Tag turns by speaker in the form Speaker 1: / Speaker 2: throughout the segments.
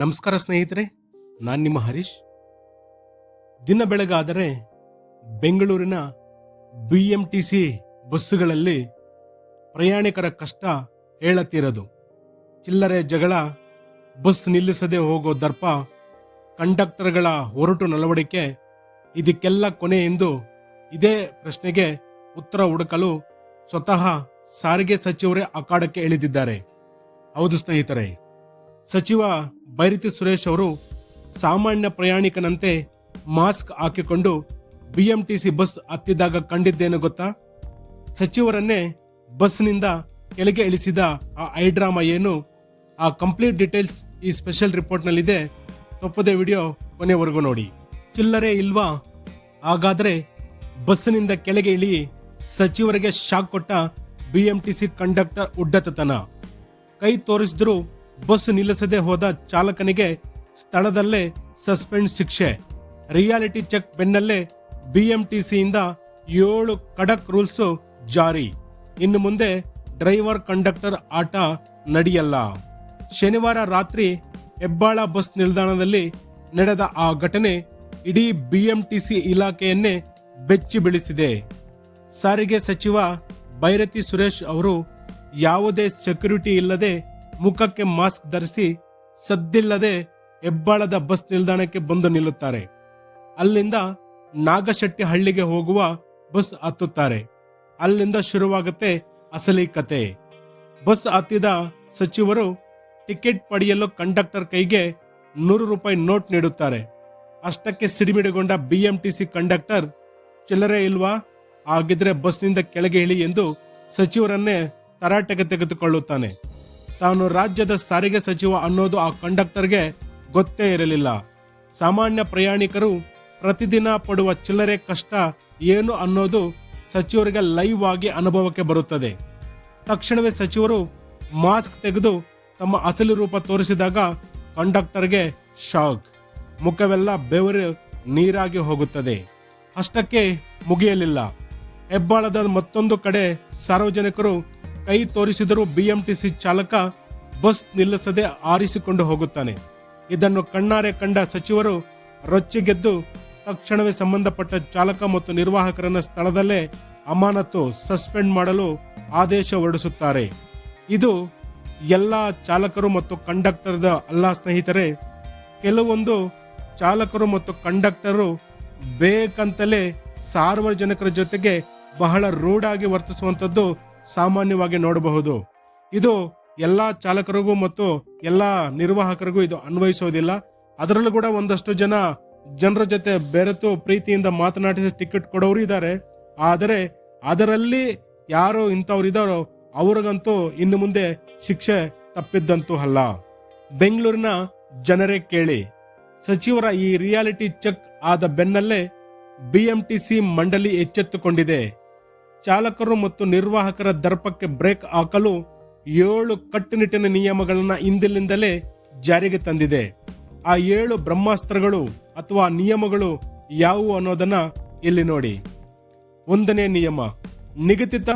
Speaker 1: ನಮಸ್ಕಾರ ಸ್ನೇಹಿತರೆ, ನಾನು ನಿಮ್ಮ ಹರೀಶ್. ದಿನ ಬೆಳಗಾದರೆ ಬೆಂಗಳೂರಿನ BMTC ಬಸ್ಸುಗಳಲ್ಲಿ ಪ್ರಯಾಣಿಕರ ಕಷ್ಟ ಹೇಳತೀರದು. ಚಿಲ್ಲರೆ ಜಗಳ, ಬಸ್ ನಿಲ್ಲಿಸದೆ ಹೋಗೋ ದರ್ಪ, ಕಂಡಕ್ಟರ್ಗಳ ಹೊರಟು ನಡವಳಿಕೆ, ಇದಕ್ಕೆಲ್ಲ ಕೊನೆ ಎಂದು ಇದೇ ಪ್ರಶ್ನೆಗೆ ಉತ್ತರ ಹುಡುಕಲು ಸ್ವತಃ ಸಾರಿಗೆ ಸಚಿವರೇ ಅಖಾಡಕ್ಕೆ ಇಳಿದಿದ್ದಾರೆ. ಹೌದು ಸ್ನೇಹಿತರೆ, ಸಚಿವ ಬೈರತಿ ಸುರೇಶ್ ಅವರು ಸಾಮಾನ್ಯ ಪ್ರಯಾಣಿಕನಂತೆ ಮಾಸ್ಕ್ ಹಾಕಿಕೊಂಡು BMTC ಬಸ್ ಹತ್ತಿದಾಗ ಕಂಡಿದ್ದೇನು ಗೊತ್ತಾ? ಸಚಿವರನ್ನೇ ಬಸ್ನಿಂದ ಕೆಳಗೆ ಇಳಿಸಿದ ಆ ಐಡ್ರಾಮಾ ಏನು? ಆ ಕಂಪ್ಲೀಟ್ ಡೀಟೇಲ್ಸ್ ಈ ಸ್ಪೆಷಲ್ ರಿಪೋರ್ಟ್ನಲ್ಲಿದೆ. ತಪ್ಪದೆ ವಿಡಿಯೋ ಕೊನೆವರೆಗೂ ನೋಡಿ. ಚಿಲ್ಲರೆ ಇಲ್ವಾ? ಹಾಗಾದ್ರೆ ಬಸ್ನಿಂದ ಕೆಳಗೆ ಇಳಿ. ಸಚಿವರಿಗೆ ಶಾಕ್ ಕೊಟ್ಟ BMTC ಕಂಡಕ್ಟರ್ ಉಡ್ಡತನ. ಕೈ ತೋರಿಸಿದ್ರು ಬಸ್ ನಿಲ್ಲಿಸದೆ ಹೋದ ಚಾಲಕನಿಗೆ ಸ್ಥಳದಲ್ಲೇ ಸಸ್ಪೆಂಡ್ ಶಿಕ್ಷೆ. ರಿಯಾಲಿಟಿ ಚೆಕ್ ಬೆನ್ನಲ್ಲೇ BMTCಯಿಂದ 7 ಖಡಕ್ ರೂಲ್ಸ್ ಜಾರಿ. ಇನ್ನು ಮುಂದೆ ಡ್ರೈವರ್ ಕಂಡಕ್ಟರ್ ಆಟ ನಡೆಯಲ್ಲ. ಶನಿವಾರ ರಾತ್ರಿ ಹೆಬ್ಬಾಳ ಬಸ್ ನಿಲ್ದಾಣದಲ್ಲಿ ನಡೆದ ಆ ಘಟನೆ ಇಡೀ BMTC ಇಲಾಖೆಯನ್ನೇ ಬೆಚ್ಚಿ ಬೀಳಿಸಿದೆ. ಸಾರಿಗೆ ಸಚಿವ ಬೈರತಿ ಸುರೇಶ್ ಅವರು ಯಾವುದೇ ಸೆಕ್ಯೂರಿಟಿ ಇಲ್ಲದೆ, ಮುಖಕ್ಕೆ ಮಾಸ್ಕ್ ಧರಿಸಿ, ಸದ್ದಿಲ್ಲದೆ ಹೆಬ್ಬಾಳದ ಬಸ್ ನಿಲ್ದಾಣಕ್ಕೆ ಬಂದು ನಿಲ್ಲುತ್ತಾರೆ. ಅಲ್ಲಿಂದ ನಾಗಶೆಟ್ಟಿ ಹಳ್ಳಿಗೆ ಹೋಗುವ ಬಸ್ ಹತ್ತುತ್ತಾರೆ. ಅಲ್ಲಿಂದ ಶುರುವಾಗುತ್ತೆ ಅಸಲಿ ಕತೆ. ಬಸ್ ಹತ್ತಿದ ಸಚಿವರು ಟಿಕೆಟ್ ಪಡೆಯಲು ಕಂಡಕ್ಟರ್ ಕೈಗೆ 100 ರೂಪಾಯಿ ನೋಟ್ ನೀಡುತ್ತಾರೆ. ಅಷ್ಟಕ್ಕೆ ಸಿಡಿಮಿಡಿಗೊಂಡ BMTC ಕಂಡಕ್ಟರ್, ಚಿಲ್ಲರೆ ಇಲ್ವಾ? ಆಗಿದ್ರೆ ಬಸ್ನಿಂದ ಕೆಳಗೆ ಇಳಿ ಎಂದು ಸಚಿವರನ್ನೇ ತರಾಟೆಗೆ ತೆಗೆದುಕೊಳ್ಳುತ್ತಾನೆ. ತಾನು ರಾಜ್ಯದ ಸಾರಿಗೆ ಸಚಿವ ಅನ್ನೋದು ಆ ಕಂಡಕ್ಟರ್ಗೆ ಗೊತ್ತೇ ಇರಲಿಲ್ಲ. ಸಾಮಾನ್ಯ ಪ್ರಯಾಣಿಕರು ಪ್ರತಿದಿನ ಪಡುವ ಚಿಲ್ಲರೆ ಕಷ್ಟ ಏನು ಅನ್ನೋದು ಸಚಿವರಿಗೆ ಲೈವ್ ಆಗಿ ಅನುಭವಕ್ಕೆ ಬರುತ್ತದೆ. ತಕ್ಷಣವೇ ಸಚಿವರು ಮಾಸ್ಕ್ ತೆಗೆದು ತಮ್ಮ ಅಸಲಿ ರೂಪ ತೋರಿಸಿದಾಗ ಕಂಡಕ್ಟರ್ಗೆ ಶಾಕ್. ಮುಖವೆಲ್ಲ ಬೆವರು ನೀರಾಗಿ ಹೋಗುತ್ತದೆ. ಅಷ್ಟಕ್ಕೆ ಮುಗಿಯಲಿಲ್ಲ. ಹೆಬ್ಬಾಳದ ಮತ್ತೊಂದು ಕಡೆ ಸಾರ್ವಜನಿಕರು ಕೈ ತೋರಿಸಿದರೂ BMTC ಚಾಲಕ ಬಸ್ ನಿಲ್ಲಿಸದೆ ಆರಿಸಿಕೊಂಡು ಹೋಗುತ್ತಾನೆ. ಇದನ್ನು ಕಣ್ಣಾರೆ ಕಂಡ ಸಚಿವರು ರೊಚ್ಚಿಗೆದ್ದು ತಕ್ಷಣವೇ ಸಂಬಂಧಪಟ್ಟ ಚಾಲಕ ಮತ್ತು ನಿರ್ವಾಹಕರನ್ನ ಸ್ಥಳದಲ್ಲೇ ಅಮಾನತು ಸಸ್ಪೆಂಡ್ ಮಾಡಲು ಆದೇಶ ಹೊರಡಿಸುತ್ತಾರೆ. ಇದು ಎಲ್ಲ ಚಾಲಕರು ಮತ್ತು ಕಂಡಕ್ಟರ್ದ ಅಲ್ಲ ಸ್ನೇಹಿತರೆ. ಕೆಲವೊಂದು ಚಾಲಕರು ಮತ್ತು ಕಂಡಕ್ಟರು ಬೇಕಂತಲೇ ಸಾರ್ವಜನಿಕರ ಜೊತೆಗೆ ಬಹಳ ರೂಢ್ ಆಗಿ ವರ್ತಿಸುವಂಥದ್ದು ಸಾಮಾನ್ಯವಾಗಿ ನೋಡಬಹುದು. ಇದು ಎಲ್ಲ ಚಾಲಕರಿಗೂ ಮತ್ತು ಎಲ್ಲ ನಿರ್ವಾಹಕರಿಗೂ ಇದು ಅನ್ವಯಿಸೋದಿಲ್ಲ. ಅದರಲ್ಲೂ ಕೂಡ ಒಂದಷ್ಟು ಜನರ ಜೊತೆ ಬೆರೆತು ಪ್ರೀತಿಯಿಂದ ಮಾತನಾಡಿಸಿ ಟಿಕೆಟ್ ಕೊಡೋರು ಇದ್ದಾರೆ. ಆದರೆ ಅದರಲ್ಲಿ ಯಾರು ಇಂಥವ್ರು ಇದ್ದಾರೋ ಅವ್ರಿಗಂತೂ ಇನ್ನು ಮುಂದೆ ಶಿಕ್ಷೆ ತಪ್ಪಿದ್ದಂತೂ ಅಲ್ಲ. ಬೆಂಗಳೂರಿನ ಜನರೇ ಕೇಳಿ, ಸಚಿವರ ಈ ರಿಯಾಲಿಟಿ ಚೆಕ್ ಆದ ಬೆನ್ನಲ್ಲೇ BMTC ಮಂಡಳಿ ಎಚ್ಚೆತ್ತುಕೊಂಡಿದೆ. ಚಾಲಕರು ಮತ್ತು ನಿರ್ವಾಹಕರ ದರ್ಪಕ್ಕೆ ಬ್ರೇಕ್ ಹಾಕಲು 7 ಕಟ್ಟುನಿಟ್ಟಿನ ನಿಯಮಗಳನ್ನ ಇಂದಿನಿಂದಲೇ ಜಾರಿಗೆ ತಂದಿದೆ. ಆ 7 ಬ್ರಹ್ಮಾಸ್ತ್ರಗಳು ಅಥವಾ ನಿಯಮಗಳು ಯಾವುವು ಅನ್ನೋದನ್ನ ಇಲ್ಲಿ ನೋಡಿ. 1ನೇ ನಿಯಮ, ನಿಗದಿತ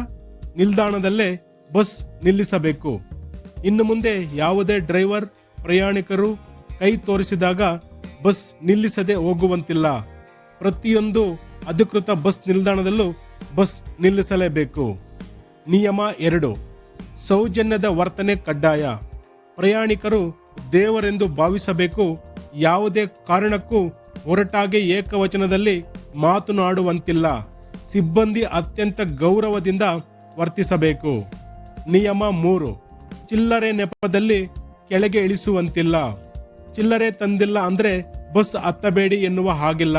Speaker 1: ನಿಲ್ದಾಣದಲ್ಲೇ ಬಸ್ ನಿಲ್ಲಿಸಬೇಕು. ಇನ್ನು ಮುಂದೆ ಯಾವುದೇ ಡ್ರೈವರ್ ಪ್ರಯಾಣಿಕರು ಕೈ ತೋರಿಸಿದಾಗ ಬಸ್ ನಿಲ್ಲಿಸದೆ ಹೋಗುವಂತಿಲ್ಲ. ಪ್ರತಿಯೊಂದು ಅಧಿಕೃತ ಬಸ್ ನಿಲ್ದಾಣದಲ್ಲೂ ಬಸ್ ನಿಲ್ಲಿಸಲೇಬೇಕು. ನಿಯಮ 2, ಸೌಜನ್ಯದ ವರ್ತನೆ ಕಡ್ಡಾಯ. ಪ್ರಯಾಣಿಕರು ದೇವರೆಂದು ಭಾವಿಸಬೇಕು. ಯಾವುದೇ ಕಾರಣಕ್ಕೂ ಹೊರಟಾಗೆ ಏಕವಚನದಲ್ಲಿ ಮಾತನಾಡುವಂತಿಲ್ಲ. ಸಿಬ್ಬಂದಿ ಅತ್ಯಂತ ಗೌರವದಿಂದ ವರ್ತಿಸಬೇಕು. ನಿಯಮ 3, ಚಿಲ್ಲರೆ ನೆಪದಲ್ಲಿ ಕೆಳಗೆ ಇಳಿಸುವಂತಿಲ್ಲ. ಚಿಲ್ಲರೆ ತಂದಿಲ್ಲ ಅಂದ್ರೆ ಬಸ್ ಹತ್ತಬೇಡಿ ಎನ್ನುವ ಹಾಗಿಲ್ಲ.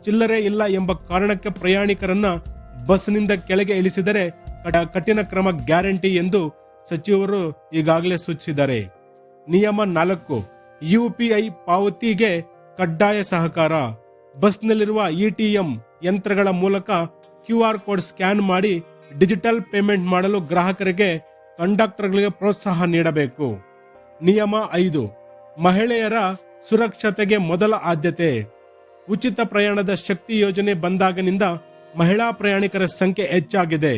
Speaker 1: ಚಿಲ್ಲರೆ ಇಲ್ಲ ಎಂಬ ಕಾರಣಕ್ಕೆ ಪ್ರಯಾಣಿಕರನ್ನ ಬಸ್ನಿಂದ ಕೆಳಗೆ ಇಳಿಸಿದರೆ ಕಠಿಣ ಕ್ರಮ ಗ್ಯಾರಂಟಿ ಎಂದು ಸಚಿವರು ಈಗಾಗಲೇ ಸೂಚಿಸಿದ್ದಾರೆ. ನಿಯಮ 4, UPI ಪಾವತಿಗೆ ಕಡ್ಡಾಯ ಸಹಕಾರ. ಬಸ್ನಲ್ಲಿರುವ ATM ಯಂತ್ರಗಳ ಮೂಲಕ QR ಕೋಡ್ ಸ್ಕ್ಯಾನ್ ಮಾಡಿ ಡಿಜಿಟಲ್ ಪೇಮೆಂಟ್ ಮಾಡಲು ಗ್ರಾಹಕರಿಗೆ, ಕಂಡಕ್ಟರ್ಗಳಿಗೆ ಪ್ರೋತ್ಸಾಹ ನೀಡಬೇಕು. ನಿಯಮ 5, ಮಹಿಳೆಯರ ಸುರಕ್ಷತೆಗೆ ಮೊದಲ ಆದ್ಯತೆ. ಉಚಿತ ಪ್ರಯಾಣದ ಶಕ್ತಿ ಯೋಜನೆ ಬಂದಾಗಿನಿಂದ ಮಹಿಳಾ ಪ್ರಯಾಣಿಕರ ಸಂಖ್ಯೆ ಹೆಚ್ಚಾಗಿದೆ.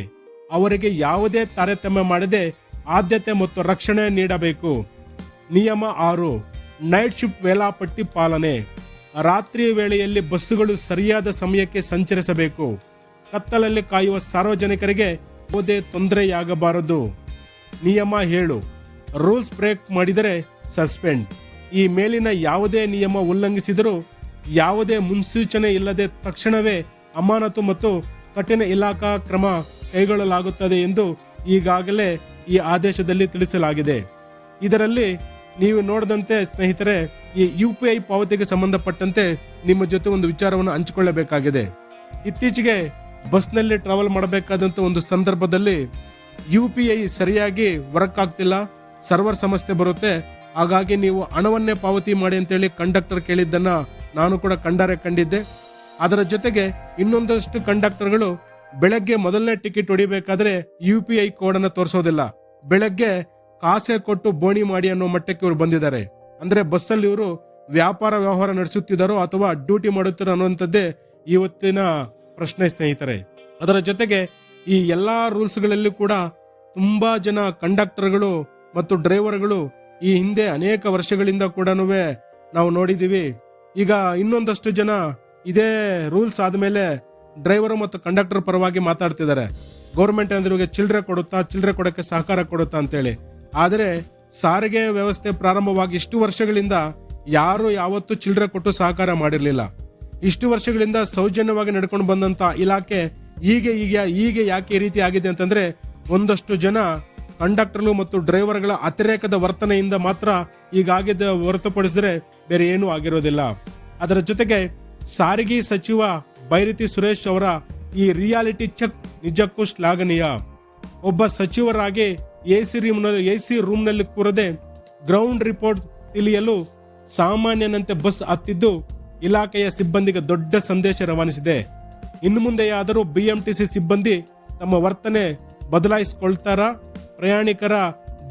Speaker 1: ಅವರಿಗೆ ಯಾವುದೇ ತಾರತಮ್ಯ ಮಾಡದೆ ಆದ್ಯತೆ ಮತ್ತು ರಕ್ಷಣೆ ನೀಡಬೇಕು. ನಿಯಮ 6, ನೈಟ್ ಶಿಫ್ಟ್ ವೇಳಾಪಟ್ಟಿ ಪಾಲನೆ. ರಾತ್ರಿಯ ವೇಳೆಯಲ್ಲಿ ಬಸ್ಸುಗಳು ಸರಿಯಾದ ಸಮಯಕ್ಕೆ ಸಂಚರಿಸಬೇಕು. ಕತ್ತಲಲ್ಲಿ ಕಾಯುವ ಸಾರ್ವಜನಿಕರಿಗೆ ಯಾವುದೇ ತೊಂದರೆಯಾಗಬಾರದು. ನಿಯಮ 7. ರೂಲ್ಸ್ ಬ್ರೇಕ್ ಮಾಡಿದರೆ ಸಸ್ಪೆಂಡ್. ಈ ಮೇಲಿನ ಯಾವುದೇ ನಿಯಮ ಉಲ್ಲಂಘಿಸಿದರೂ ಯಾವುದೇ ಮುನ್ಸೂಚನೆ ಇಲ್ಲದೆ ತಕ್ಷಣವೇ ಅಮಾನತು ಮತ್ತು ಕಠಿಣ ಇಲಾಖಾ ಕ್ರಮ ಕೈಗೊಳ್ಳಲಾಗುತ್ತದೆ ಎಂದು ಈಗಾಗಲೇ ಈ ಆದೇಶದಲ್ಲಿ ತಿಳಿಸಲಾಗಿದೆ. ಇದರಲ್ಲಿ ನೀವು ನೋಡಿದಂತೆ ಸ್ನೇಹಿತರೆ, ಈ UPI ಪಾವತಿಗೆ ಸಂಬಂಧಪಟ್ಟಂತೆ ನಿಮ್ಮ ಜೊತೆ ಒಂದು ವಿಚಾರವನ್ನು ಹಂಚಿಕೊಳ್ಳಬೇಕಾಗಿದೆ. ಇತ್ತೀಚೆಗೆ ಬಸ್ನಲ್ಲಿ ಟ್ರಾವೆಲ್ ಮಾಡಬೇಕಾದಂಥ ಒಂದು ಸಂದರ್ಭದಲ್ಲಿ UPI ಸರಿಯಾಗಿ ವರ್ಕ್ ಆಗ್ತಿಲ್ಲ, ಸರ್ವರ್ ಸಮಸ್ಯೆ ಬರುತ್ತೆ. ಹಾಗಾಗಿ ನೀವು ಹಣವನ್ನೇ ಪಾವತಿ ಮಾಡಿ ಅಂತೇಳಿ ಕಂಡಕ್ಟರ್ ಕೇಳಿದ್ದನ್ನ ನಾನು ಕೂಡ ಕಂಡಿದ್ದೆ. ಅದರ ಜೊತೆಗೆ ಇನ್ನೊಂದಷ್ಟು ಕಂಡಕ್ಟರ್ಗಳು ಬೆಳಗ್ಗೆ ಮೊದಲನೇ ಟಿಕೆಟ್ ಹೊಡಿಬೇಕಾದ್ರೆ UPI ಕೋಡನ್ನು ತೋರಿಸೋದಿಲ್ಲ. ಬೆಳಗ್ಗೆ ಕಾಸೆ ಕೊಟ್ಟು ಬೋಣಿ ಮಾಡಿ ಅನ್ನೋ ಮಟ್ಟಕ್ಕೆ ಇವರು ಬಂದಿದ್ದಾರೆ. ಅಂದ್ರೆ ಬಸ್ಸಲ್ಲಿ ಇವರು ವ್ಯಾಪಾರ ವ್ಯವಹಾರ ನಡೆಸುತ್ತಿದ್ದಾರೋ ಅಥವಾ ಡ್ಯೂಟಿ ಮಾಡುತ್ತಾರೋ ಅನ್ನುವಂಥದ್ದೇ ಇವತ್ತಿನ ಪ್ರಶ್ನೆ ಸ್ನೇಹಿತರೆ. ಅದರ ಜೊತೆಗೆ ಈ ಎಲ್ಲಾ ರೂಲ್ಸ್ಗಳಲ್ಲಿ ಕೂಡ ತುಂಬಾ ಜನ ಕಂಡಕ್ಟರ್ಗಳು ಮತ್ತು ಡ್ರೈವರ್ಗಳು ಈ ಹಿಂದೆ ಅನೇಕ ವರ್ಷಗಳಿಂದ ಕೂಡ ನಾವು ನೋಡಿದೀವಿ. ಈಗ ಇನ್ನೊಂದಷ್ಟು ಜನ ಇದೇ ರೂಲ್ಸ್ ಆದ್ಮೇಲೆ ಡ್ರೈವರ್ ಮತ್ತು ಕಂಡಕ್ಟರ್ ಪರವಾಗಿ ಮಾತಾಡ್ತಿದ್ದಾರೆ. ಗೌರ್ಮೆಂಟ್ ಅಂದ್ರೆ ಇವಾಗ ಚಿಲ್ಲರೆ ಕೊಡಕ್ಕೆ ಸಹಕಾರ ಕೊಡುತ್ತಾ ಅಂತೇಳಿ. ಆದರೆ ಸಾರಿಗೆ ವ್ಯವಸ್ಥೆ ಪ್ರಾರಂಭವಾಗಿ ಇಷ್ಟು ವರ್ಷಗಳಿಂದ ಯಾರು ಯಾವತ್ತೂ ಚಿಲ್ಲರೆ ಕೊಟ್ಟು ಸಹಕಾರ ಮಾಡಿರಲಿಲ್ಲ. ಇಷ್ಟು ವರ್ಷಗಳಿಂದ ಸೌಜನ್ಯವಾಗಿ ನಡ್ಕೊಂಡು ಬಂದಂತ ಇಲಾಖೆ ಈಗ ಯಾಕೆ ಈ ರೀತಿ ಆಗಿದೆ ಅಂತಂದ್ರೆ, ಒಂದಷ್ಟು ಜನ ಕಂಡಕ್ಟರ್ಗಳು ಮತ್ತು ಡ್ರೈವರ್ಗಳ ಅತಿರೇಕದ ವರ್ತನೆಯಿಂದ ಮಾತ್ರ ಈಗಾಗಿದ್ದ ಹೊರತುಪಡಿಸಿದ್ರೆ ಬೇರೆ ಏನೂ ಆಗಿರೋದಿಲ್ಲ. ಅದರ ಜೊತೆಗೆ ಸಾರಿಗೆ ಸಚಿವ ಬೈರತಿ ಸುರೇಶ್ ಅವರ ಈ ರಿಯಾಲಿಟಿ ಚೆಕ್ ನಿಜಕ್ಕೂ ಶ್ಲಾಘನೀಯ. ಒಬ್ಬ ಸಚಿವರಾಗಿ ಎಸಿ ರೂಮ್ನಲ್ಲಿ ಕೂರದೆ ಗ್ರೌಂಡ್ ರಿಪೋರ್ಟ್ ತಿಳಿಯಲು ಸಾಮಾನ್ಯನಂತೆ ಬಸ್ ಹತ್ತಿದ್ದು ಇಲಾಖೆಯ ಸಿಬ್ಬಂದಿಗೆ ದೊಡ್ಡ ಸಂದೇಶ ರವಾನಿಸಿದೆ. ಇನ್ನು ಮುಂದೆಯಾದರೂ BMTC ಸಿಬ್ಬಂದಿ ತಮ್ಮ ವರ್ತನೆ ಬದಲಾಯಿಸಿಕೊಳ್ತಾರಾ? ಪ್ರಯಾಣಿಕರ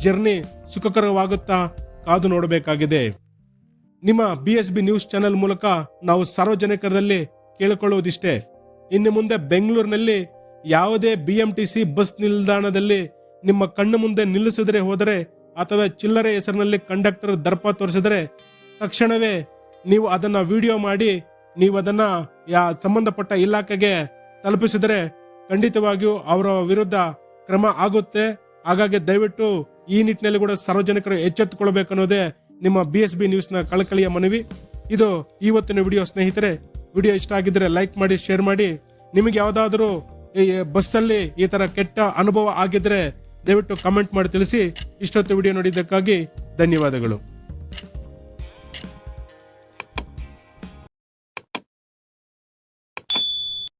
Speaker 1: ಜರ್ನಿ ಸುಖಕರವಾಗುತ್ತಾ? ಕಾದು ನೋಡಬೇಕಾಗಿದೆ. ನಿಮ್ಮ BSB ನ್ಯೂಸ್ ಚಾನೆಲ್ ಮೂಲಕ ನಾವು ಸಾರ್ವಜನಿಕರಲ್ಲಿ ಕೇಳಿಕೊಳ್ಳುವುದಿಷ್ಟೇ. ಇನ್ನು ಮುಂದೆ ಬೆಂಗಳೂರಿನಲ್ಲಿ ಯಾವುದೇ BMTC ಬಸ್ ನಿಲ್ದಾಣದಲ್ಲಿ ನಿಮ್ಮ ಕಣ್ಣು ಮುಂದೆ ನಿಲ್ಲಿಸಿದರೆ ಹೋದರೆ ಅಥವಾ ಚಿಲ್ಲರೆ ಹೆಸರಿನಲ್ಲಿ ಕಂಡಕ್ಟರ್ ದರ್ಪ ತೋರಿಸಿದರೆ ತಕ್ಷಣವೇ ನೀವು ಅದನ್ನ ವಿಡಿಯೋ ಮಾಡಿ ನೀವು ಅದನ್ನ ಸಂಬಂಧಪಟ್ಟ ಇಲಾಖೆಗೆ ತಲುಪಿಸಿದರೆ ಖಂಡಿತವಾಗಿಯೂ ಅವರ ವಿರುದ್ಧ ಕ್ರಮ ಆಗುತ್ತೆ. ಹಾಗಾಗಿ ದಯವಿಟ್ಟು ಈ ನಿಟ್ಟಿನಲ್ಲಿ ಕೂಡ ಸಾರ್ವಜನಿಕರು ಎಚ್ಚೆತ್ತುಕೊಳ್ಬೇಕನ್ನೋದೇ ನಿಮ್ಮ BSB ನ್ಯೂಸ್ನ ಕಳಕಳಿಯ ಮನವಿ. ಇದು ಇವತ್ತಿನ ವಿಡಿಯೋ ಸ್ನೇಹಿತರೆ. ವಿಡಿಯೋ ಇಷ್ಟ ಆಗಿದ್ರೆ ಲೈಕ್ ಮಾಡಿ, ಶೇರ್ ಮಾಡಿ. ನಿಮಗೆ ಯಾವುದಾದ್ರೂ ಈ ಬಸ್ಸಲ್ಲಿ ಈ ತರ ಕೆಟ್ಟ ಅನುಭವ ಆಗಿದ್ರೆ ದಯವಿಟ್ಟು ಕಮೆಂಟ್ ಮಾಡಿ ತಿಳಿಸಿ. ಇಷ್ಟೊತ್ತು ವಿಡಿಯೋ ನೋಡಿದ್ದಕ್ಕಾಗಿ ಧನ್ಯವಾದಗಳು.